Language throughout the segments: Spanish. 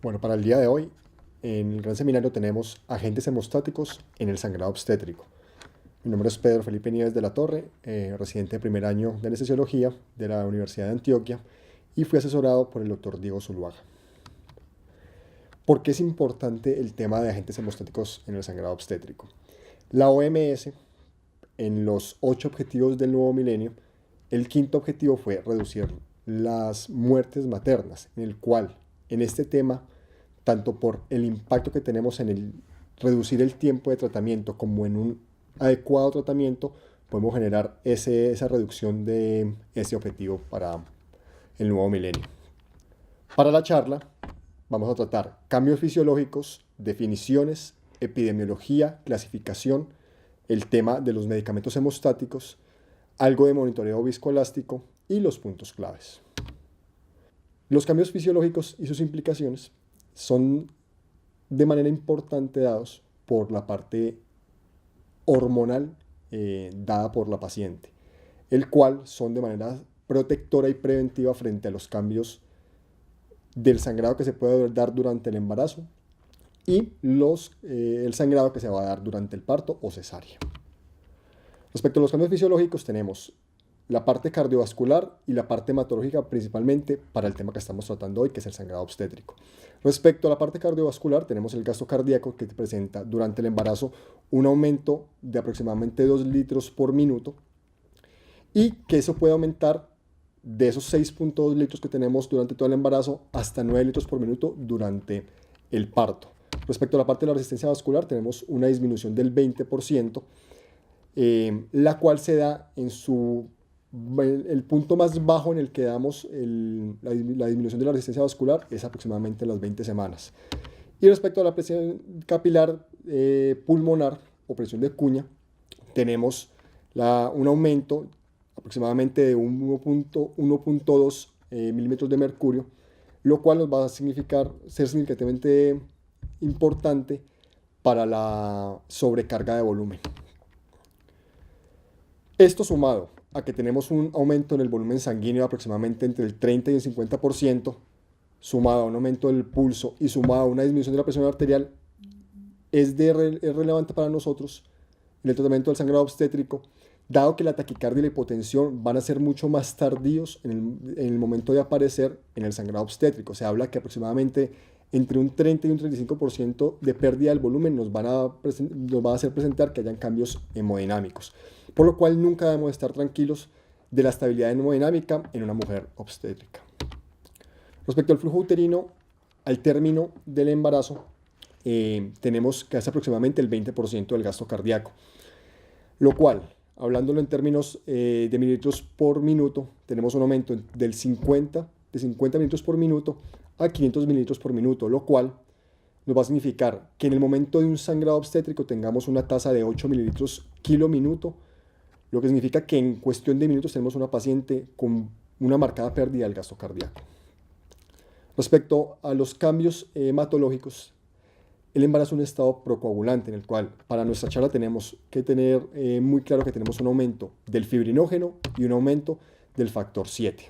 Bueno, para el día de hoy, en el gran seminario tenemos agentes hemostáticos en el sangrado obstétrico. Mi nombre es Pedro Felipe Nieves de la Torre, residente de primer año de anestesiología de la Universidad de Antioquia y fui asesorado por el doctor Diego Zuluaga. ¿Por qué es importante el tema de agentes hemostáticos en el sangrado obstétrico? La OMS, en los 8 objetivos del nuevo milenio, el quinto objetivo fue reducir las muertes maternas, en el cual, en este tema, tanto por el impacto que tenemos en el reducir el tiempo de tratamiento como en un adecuado tratamiento, podemos generar esa reducción de ese objetivo para el nuevo milenio. Para la charla vamos a tratar cambios fisiológicos, definiciones, epidemiología, clasificación, el tema de los medicamentos hemostáticos, algo de monitoreo viscoelástico y los puntos claves. Los cambios fisiológicos y sus implicaciones son de manera importante dados por la parte hormonal dada por la paciente, el cual son de manera protectora y preventiva frente a los cambios del sangrado que se puede dar durante el embarazo y el sangrado que se va a dar durante el parto o cesárea. Respecto a los cambios fisiológicos tenemos la parte cardiovascular y la parte hematológica principalmente para el tema que estamos tratando hoy, que es el sangrado obstétrico. Respecto a la parte cardiovascular tenemos el gasto cardíaco que presenta durante el embarazo un aumento de aproximadamente 2 litros por minuto y que eso puede aumentar de esos 6.2 litros que tenemos durante todo el embarazo hasta 9 litros por minuto durante el parto. Respecto a la parte de la resistencia vascular tenemos una disminución del 20%, la cual se da en el punto más bajo en el que damos la disminución de la resistencia vascular es aproximadamente las 20 semanas. Y respecto a la presión capilar pulmonar o presión de cuña, tenemos un aumento aproximadamente de 1.2 milímetros de mercurio, lo cual nos va a ser significativamente importante para la sobrecarga de volumen. Esto sumado a que tenemos un aumento en el volumen sanguíneo de aproximadamente entre el 30 y el 50%, sumado a un aumento del pulso y sumado a una disminución de la presión arterial, es relevante para nosotros en el tratamiento del sangrado obstétrico, dado que la taquicardia y la hipotensión van a ser mucho más tardíos en el momento de aparecer en el sangrado obstétrico. Se habla que aproximadamente entre un 30 y un 35% de pérdida del volumen nos va a hacer presentar que hayan cambios hemodinámicos, por lo cual nunca debemos estar tranquilos de la estabilidad hemodinámica en una mujer obstétrica. Respecto al flujo uterino, al término del embarazo, tenemos que hace aproximadamente el 20% del gasto cardíaco, lo cual, hablándolo en términos de mililitros por minuto, tenemos un aumento de 50 mililitros por minuto a 500 mililitros por minuto, lo cual nos va a significar que en el momento de un sangrado obstétrico tengamos una tasa de 8 mililitros kilo minuto, lo que significa que en cuestión de minutos tenemos una paciente con una marcada pérdida del gasto cardíaco. Respecto a los cambios hematológicos, el embarazo es un estado procoagulante en el cual para nuestra charla tenemos que tener muy claro que tenemos un aumento del fibrinógeno y un aumento del factor 7.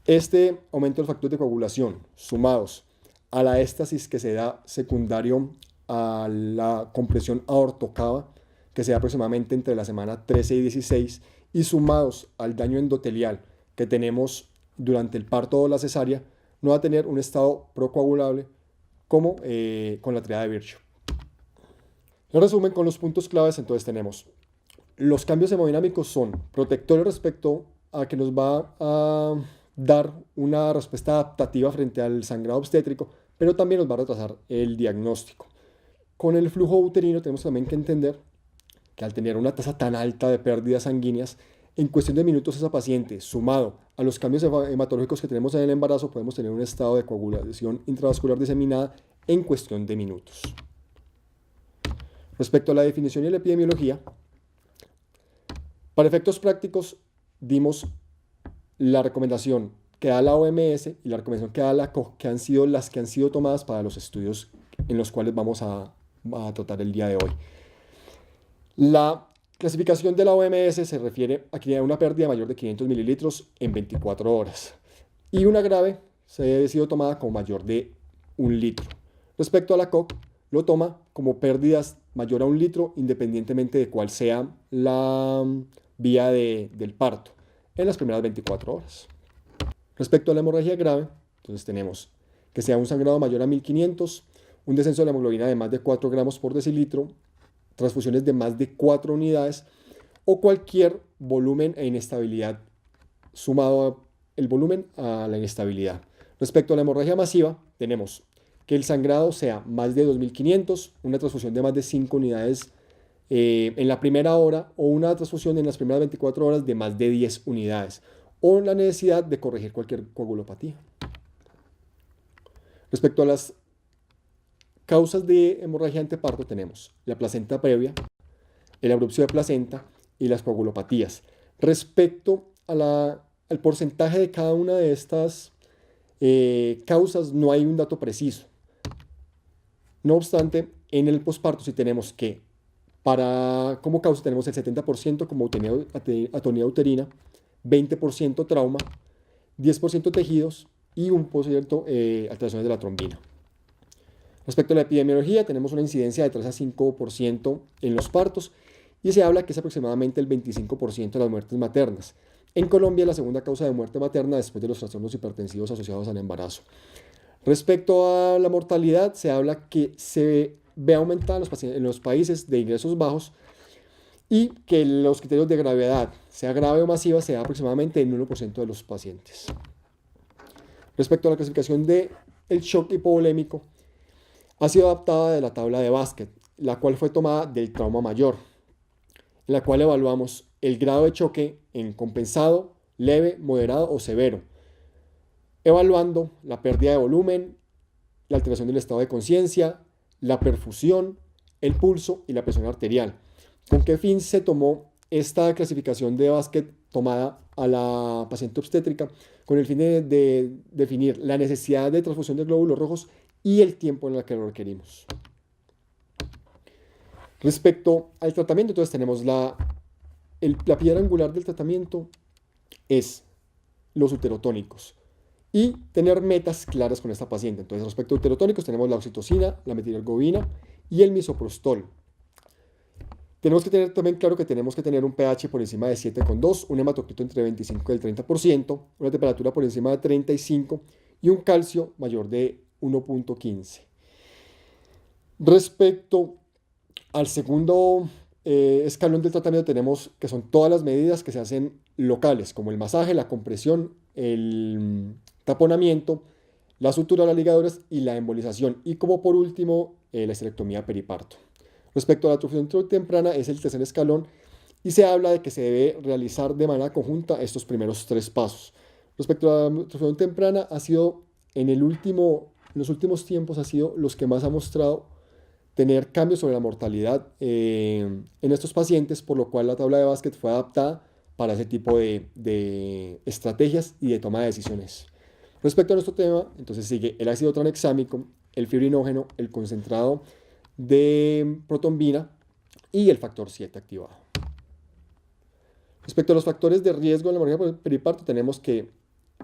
Este aumento del factor de coagulación, sumados a la éstasis que se da secundario a la compresión aortocava, que se da aproximadamente entre la semana 13 y 16, y sumados al daño endotelial que tenemos durante el parto o la cesárea, no va a tener un estado procoagulable como con la triada de Virchow. En resumen, con los puntos claves, entonces tenemos los cambios hemodinámicos son protectores respecto a que nos va a dar una respuesta adaptativa frente al sangrado obstétrico, pero también nos va a retrasar el diagnóstico. Con el flujo uterino tenemos también que entender que al tener una tasa tan alta de pérdidas sanguíneas, en cuestión de minutos esa paciente, sumado a los cambios hematológicos que tenemos en el embarazo, podemos tener un estado de coagulación intravascular diseminada en cuestión de minutos. Respecto a la definición y la epidemiología, para efectos prácticos dimos la recomendación que da la OMS y la recomendación que da la COG, que han sido las que han sido tomadas para los estudios en los cuales vamos a tratar el día de hoy. La clasificación de la OMS se refiere a que hay una pérdida mayor de 500 mililitros en 24 horas y una grave se ha sido tomada como mayor de 1 litro. Respecto a la COC, lo toma como pérdidas mayor a 1 litro independientemente de cuál sea la vía del parto en las primeras 24 horas. Respecto a la hemorragia grave, entonces tenemos que sea un sangrado mayor a 1500, un descenso de la hemoglobina de más de 4 gramos por decilitro, transfusiones de más de 4 unidades o cualquier volumen e inestabilidad sumado el volumen a la inestabilidad. Respecto a la hemorragia masiva, tenemos que el sangrado sea más de 2500, una transfusión de más de 5 unidades en la primera hora o una transfusión en las primeras 24 horas de más de 10 unidades o la necesidad de corregir cualquier coagulopatía. Respecto a las causas de hemorragia anteparto tenemos la placenta previa, el abrupcio de placenta y las coagulopatías. Respecto al porcentaje de cada una de estas causas no hay un dato preciso. No obstante, en el posparto sí tenemos que como causa tenemos el 70% como atonía uterina, 20% trauma, 10% tejidos y 1% alteraciones de la trombina. Respecto a la epidemiología, tenemos una incidencia de 3 a 5% en los partos y se habla que es aproximadamente el 25% de las muertes maternas. En Colombia es la segunda causa de muerte materna después de los trastornos hipertensivos asociados al embarazo. Respecto a la mortalidad, se habla que se ve aumentada en los países de ingresos bajos y que los criterios de gravedad, sea grave o masiva, se da aproximadamente en 1% de los pacientes. Respecto a la clasificación del shock hipovolémico, ha sido adaptada de la tabla de Basket, la cual fue tomada del trauma mayor, en la cual evaluamos el grado de choque en compensado, leve, moderado o severo, evaluando la pérdida de volumen, la alteración del estado de conciencia, la perfusión, el pulso y la presión arterial. ¿Con qué fin se tomó esta clasificación de Basket tomada a la paciente obstétrica? Con el fin de definir la necesidad de transfusión de glóbulos rojos y el tiempo en el que lo requerimos. Respecto al tratamiento, entonces tenemos la piedra angular del tratamiento es los uterotónicos y tener metas claras con esta paciente. Entonces, respecto a uterotónicos, tenemos la oxitocina, la metilgobina y el misoprostol. Tenemos que tener también claro que tenemos que tener un pH por encima de 7,2, un hematocrito entre 25 y el 30%, una temperatura por encima de 35 y un calcio mayor de 1,15. Respecto al segundo escalón del tratamiento tenemos que son todas las medidas que se hacen locales, como el masaje, la compresión, el taponamiento, la sutura de las ligaduras y la embolización. Y como por último, la esterectomía periparto. Respecto a la transfusión temprana es el tercer escalón y se habla de que se debe realizar de manera conjunta estos primeros 3 pasos. Respecto a la transfusión temprana ha sido en los últimos tiempos ha sido los que más ha mostrado tener cambios sobre la mortalidad en estos pacientes, por lo cual la tabla de Basket fue adaptada para ese tipo de estrategias y de toma de decisiones. Respecto a nuestro tema, entonces sigue el ácido tranexámico, el fibrinógeno, el concentrado de protombina y el factor 7 activado. Respecto a los factores de riesgo en la hemorragia periparto, tenemos que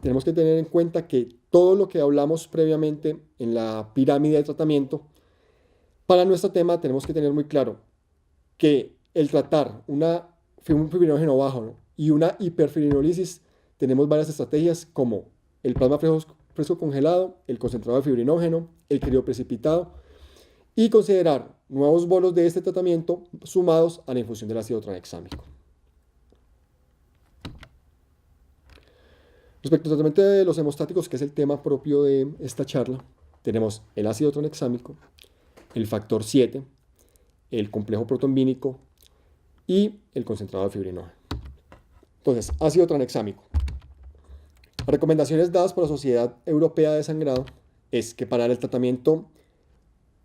tener en cuenta que todo lo que hablamos previamente en la pirámide de tratamiento, para nuestro tema tenemos que tener muy claro que el tratar un fibrinógeno bajo, ¿no?, y una hiperfibrinólisis, tenemos varias estrategias como el plasma fresco congelado, el concentrado de fibrinógeno, el crioprecipitado y considerar nuevos bolos de este tratamiento sumados a la infusión del ácido tranexámico. Respecto al tratamiento de los hemostáticos, que es el tema propio de esta charla, tenemos el ácido tranexámico, el factor 7, el complejo protombínico y el concentrado de fibrinógeno. Entonces, ácido tranexámico. Las recomendaciones dadas por la Sociedad Europea de Sangrado es que para el tratamiento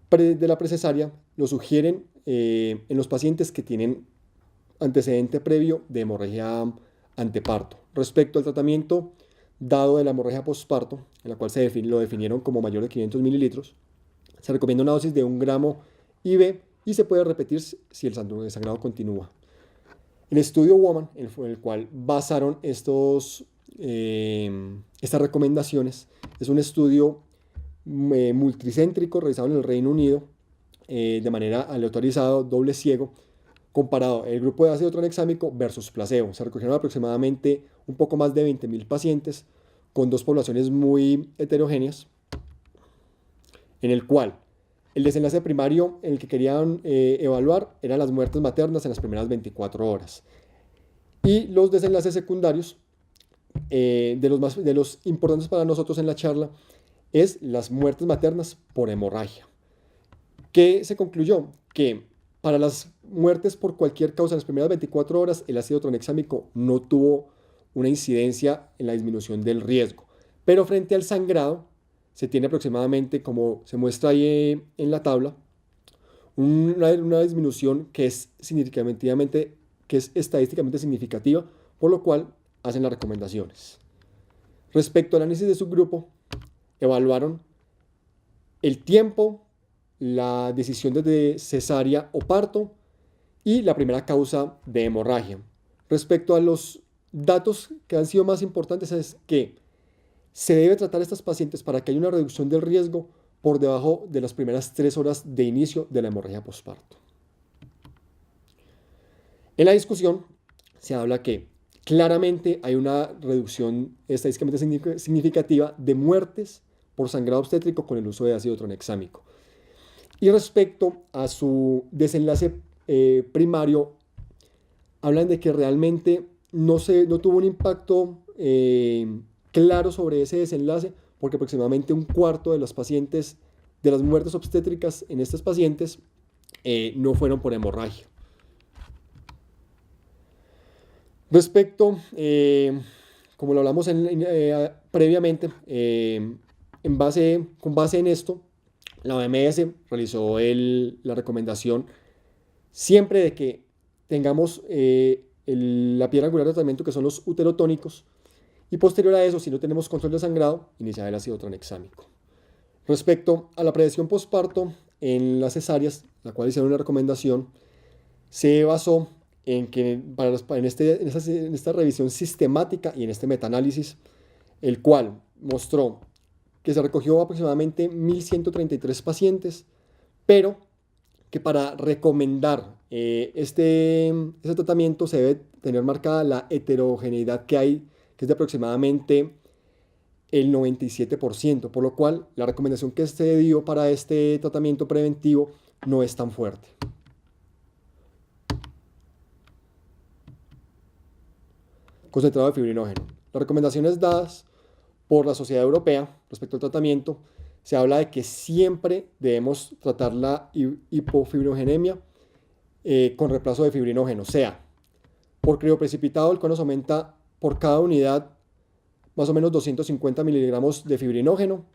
de la precesárea lo sugieren en los pacientes que tienen antecedente previo de hemorragia anteparto. Respecto al tratamiento dado de la hemorragia postparto, en la cual lo definieron como mayor de 500 mililitros, se recomienda una dosis de 1 gramo IV y se puede repetir si el sangrado continúa. El estudio Woman, en el cual basaron estos estas recomendaciones es un estudio multicéntrico realizado en el Reino Unido de manera aleatorizada, doble ciego, comparado el grupo de ácido tranexámico versus placebo. Se recogieron aproximadamente un poco más de 20.000 pacientes con dos poblaciones muy heterogéneas, en el cual el desenlace primario en el que querían evaluar eran las muertes maternas en las primeras 24 horas. Y los desenlaces secundarios, de los importantes para nosotros en la charla, es las muertes maternas por hemorragia. ¿Qué se concluyó? Que para las muertes por cualquier causa en las primeras 24 horas, el ácido tranexámico no tuvo una incidencia en la disminución del riesgo. Pero frente al sangrado, se tiene aproximadamente, como se muestra ahí en la tabla, una disminución que es estadísticamente significativa, por lo cual hacen las recomendaciones. Respecto al análisis de subgrupo, evaluaron el tiempo, la decisión de cesárea o parto y la primera causa de hemorragia. Respecto a los datos que han sido más importantes es que se debe tratar a estas pacientes para que haya una reducción del riesgo por debajo de las primeras 3 horas de inicio de la hemorragia posparto. En la discusión se habla que claramente hay una reducción estadísticamente significativa de muertes por sangrado obstétrico con el uso de ácido tranexámico. Y respecto a su desenlace primario, hablan de que realmente no tuvo un impacto claro sobre ese desenlace, porque aproximadamente un cuarto de las pacientes, de las muertes obstétricas en estas pacientes, no fueron por hemorragia. Respecto, como lo hablamos previamente, con base en esto, la OMS realizó la recomendación siempre de que tengamos la piedra angular de tratamiento, que son los uterotónicos, y posterior a eso, si no tenemos control de sangrado, iniciar el ácido tranexámico. Respecto a la prevención posparto en las cesáreas, la cual hicieron una recomendación, se basó en que en esta revisión sistemática y en este metaanálisis, el cual mostró que se recogió aproximadamente 1.133 pacientes, pero que para recomendar este tratamiento se debe tener marcada la heterogeneidad que hay, que es de aproximadamente el 97%, por lo cual la recomendación que se dio para este tratamiento preventivo no es tan fuerte. Concentrado de fibrinógeno. Las recomendaciones dadas por la Sociedad Europea respecto al tratamiento, se habla de que siempre debemos tratar la hipofibrogenemia con reemplazo de fibrinógeno, sea por crioprecipitado, el cual nos aumenta por cada unidad más o menos 250 miligramos de fibrinógeno,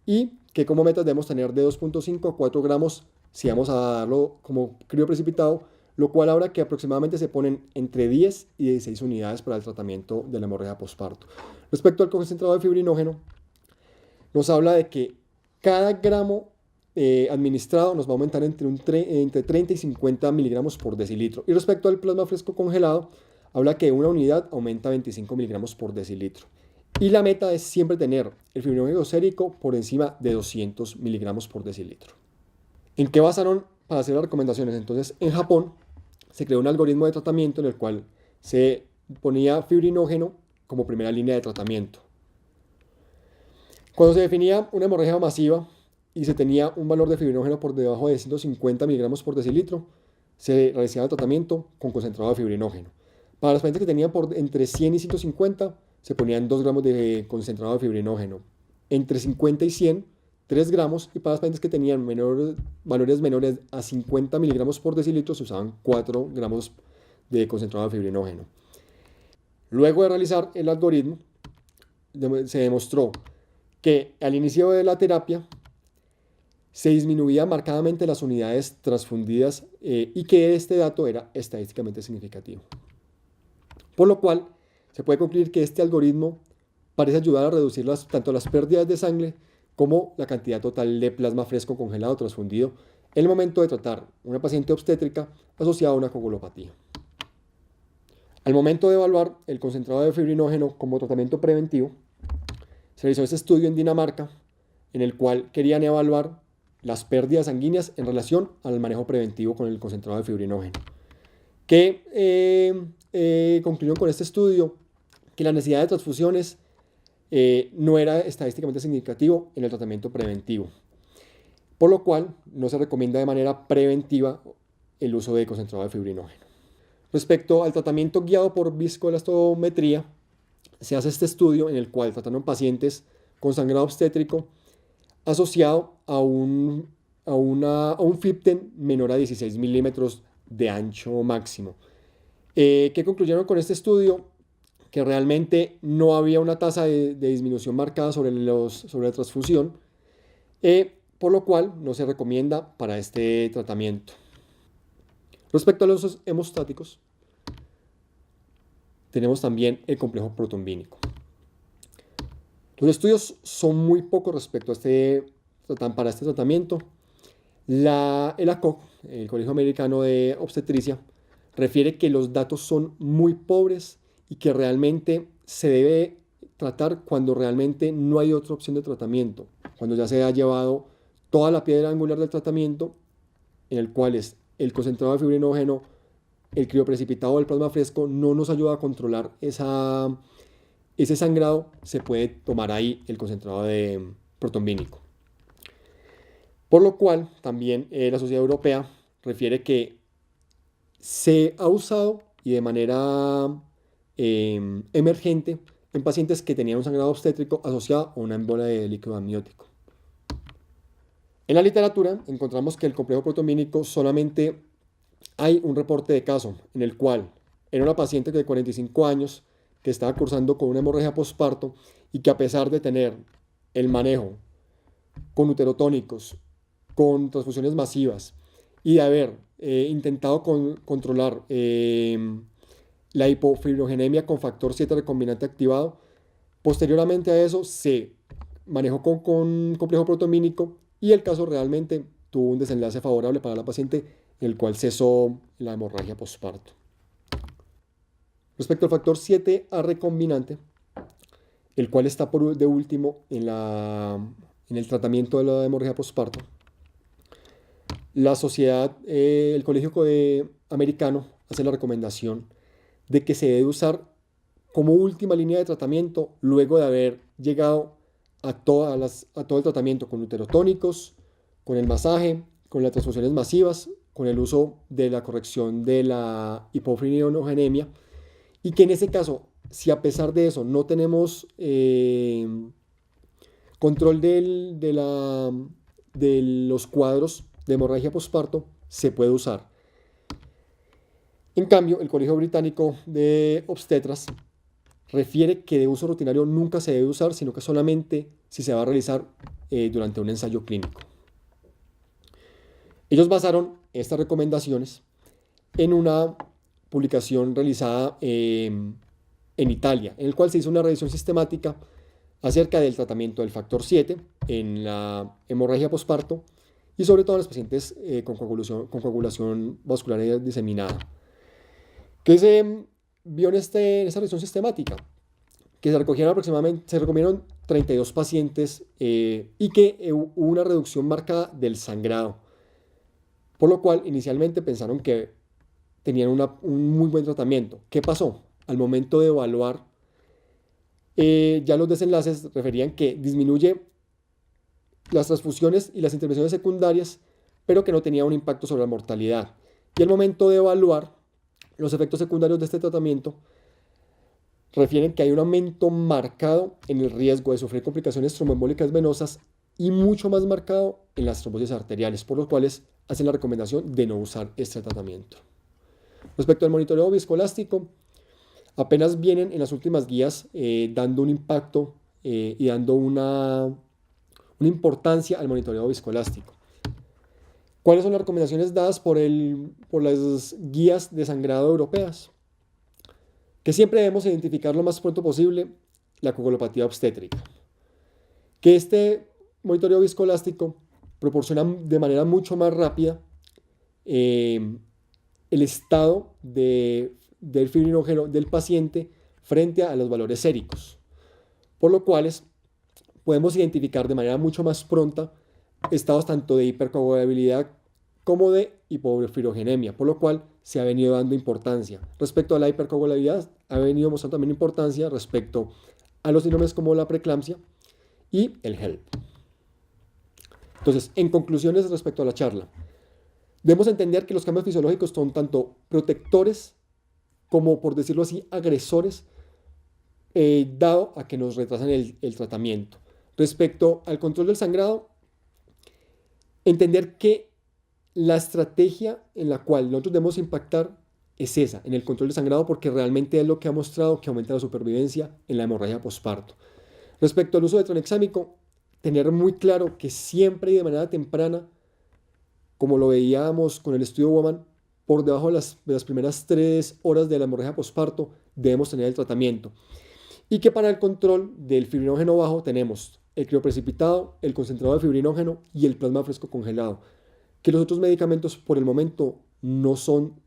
y que como metas debemos tener de 2.5 a 4 gramos si vamos a darlo como crioprecipitado, lo cual ahora que aproximadamente se ponen entre 10 y 16 unidades para el tratamiento de la hemorragia posparto. Respecto al concentrado de fibrinógeno, nos habla de que cada gramo administrado nos va a aumentar entre 30 y 50 miligramos por decilitro. Y respecto al plasma fresco congelado, habla que una unidad aumenta 25 miligramos por decilitro. Y la meta es siempre tener el fibrinógeno sérico por encima de 200 miligramos por decilitro. ¿En qué basaron para hacer las recomendaciones? Entonces, en Japón se creó un algoritmo de tratamiento en el cual se ponía fibrinógeno como primera línea de tratamiento. Cuando se definía una hemorragia masiva y se tenía un valor de fibrinógeno por debajo de 150 miligramos por decilitro, se realizaba el tratamiento con concentrado de fibrinógeno. Para las pacientes que tenían entre 100 y 150, se ponían 2 gramos de concentrado de fibrinógeno. Entre 50 y 100, 3 gramos. Y para las pacientes que tenían valores menores a 50 miligramos por decilitro, se usaban 4 gramos de concentrado de fibrinógeno. Luego de realizar el algoritmo, se demostró que al inicio de la terapia se disminuía marcadamente las unidades transfundidas y que este dato era estadísticamente significativo. Por lo cual, se puede concluir que este algoritmo parece ayudar a reducir tanto las pérdidas de sangre como la cantidad total de plasma fresco congelado transfundido en el momento de tratar una paciente obstétrica asociada a una coagulopatía. Al momento de evaluar el concentrado de fibrinógeno como tratamiento preventivo, se realizó este estudio en Dinamarca, en el cual querían evaluar las pérdidas sanguíneas en relación al manejo preventivo con el concentrado de fibrinógeno. ¿Qué concluyeron con este estudio? Que la necesidad de transfusiones no era estadísticamente significativo en el tratamiento preventivo, por lo cual no se recomienda de manera preventiva el uso de concentrado de fibrinógeno. Respecto al tratamiento guiado por viscoelastometría, se hace este estudio en el cual trataron pacientes con sangrado obstétrico asociado a un FIBTEN menor a 16 milímetros de ancho máximo. ¿Qué concluyeron con este estudio? Que realmente no había una tasa de disminución marcada sobre la transfusión, por lo cual no se recomienda para este tratamiento. Respecto a los usos hemostáticos, tenemos también el complejo protombínico. Los estudios son muy pocos respecto a para este tratamiento. El ACOG, el Colegio Americano de Obstetricia, refiere que los datos son muy pobres y que realmente se debe tratar cuando realmente no hay otra opción de tratamiento, cuando ya se ha llevado toda la piedra angular del tratamiento, en el cual es el concentrado de fibrinógeno, el crioprecipitado del plasma fresco, no nos ayuda a controlar ese sangrado, se puede tomar ahí el concentrado de protombínico. Por lo cual, también la Sociedad Europea refiere que se ha usado y de manera emergente en pacientes que tenían un sangrado obstétrico asociado a una embolia de líquido amniótico. En la literatura encontramos que el complejo protombínico solamente hay un reporte de caso en el cual era una paciente de 45 años que estaba cursando con una hemorragia posparto y que a pesar de tener el manejo con uterotónicos, con transfusiones masivas y de haber intentado controlar la hipofibrogenemia con factor 7 recombinante activado, posteriormente a eso se manejó con complejo protombínico y el caso realmente tuvo un desenlace favorable para la paciente, en el cual cesó la hemorragia posparto. Respecto al factor 7A recombinante, el cual está de último en el tratamiento de la hemorragia posparto, la sociedad, el colegio americano hace la recomendación de que se debe usar como última línea de tratamiento luego de haber llegado a todo el tratamiento con uterotónicos, con el masaje, con las transfusiones masivas, con el uso de la corrección de la hipofibrogenemia, y que en ese caso, si a pesar de eso no tenemos control de los cuadros de hemorragia posparto, se puede usar. En cambio, el Colegio Británico de Obstetras refiere que de uso rutinario nunca se debe usar, sino que solamente si se va a realizar durante un ensayo clínico. Ellos basaron estas recomendaciones en una publicación realizada en Italia, en el cual se hizo una revisión sistemática acerca del tratamiento del factor 7 en la hemorragia posparto y sobre todo en los pacientes con coagulación vascular diseminada. ¿Qué se vio en esta revisión sistemática? Que se recogieron 32 pacientes y que hubo una reducción marcada del sangrado, por lo cual inicialmente pensaron que tenían un muy buen tratamiento. ¿Qué pasó? Al momento de evaluar, ya los desenlaces referían que disminuye las transfusiones y las intervenciones secundarias, pero que no tenía un impacto sobre la mortalidad. Y al momento de evaluar los efectos secundarios de este tratamiento, refieren que hay un aumento marcado en el riesgo de sufrir complicaciones tromboembólicas venosas y mucho más marcado en las trombosis arteriales, por lo cuales hacen la recomendación de no usar este tratamiento. Respecto al monitoreo viscoelástico, apenas vienen en las últimas guías dando un impacto y dando una importancia al monitoreo viscoelástico. ¿Cuáles son las recomendaciones dadas por las guías de sangrado europeas? Que siempre debemos identificar lo más pronto posible la coagulopatía obstétrica. Que este monitoreo viscoelástico proporciona de manera mucho más rápida el estado de del fibrinógeno del paciente frente a los valores séricos, por lo cual podemos identificar de manera mucho más pronta estados tanto de hipercoagulabilidad como de hipofibrigenemia, por lo cual se ha venido dando importancia. Respecto a la hipercoagulabilidad, ha venido mostrando también importancia respecto a los síndromes como la preeclampsia y el HELP. Entonces, en conclusiones respecto a la charla, debemos entender que los cambios fisiológicos son tanto protectores como, por decirlo así, agresores, dado a que nos retrasan el tratamiento. Respecto al control del sangrado, entender que la estrategia en la cual nosotros debemos impactar es esa, en el control del sangrado, porque realmente es lo que ha mostrado que aumenta la supervivencia en la hemorragia posparto. Respecto al uso de tranexámico, tener muy claro que siempre y de manera temprana, como lo veíamos con el estudio Woman, por debajo de las primeras 3 horas de la hemorragia posparto, debemos tener el tratamiento. Y que para el control del fibrinógeno bajo tenemos el crioprecipitado, el concentrado de fibrinógeno y el plasma fresco congelado. Que los otros medicamentos por el momento no son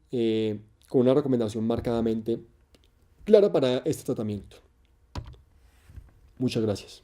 con una recomendación marcadamente clara para este tratamiento. Muchas gracias.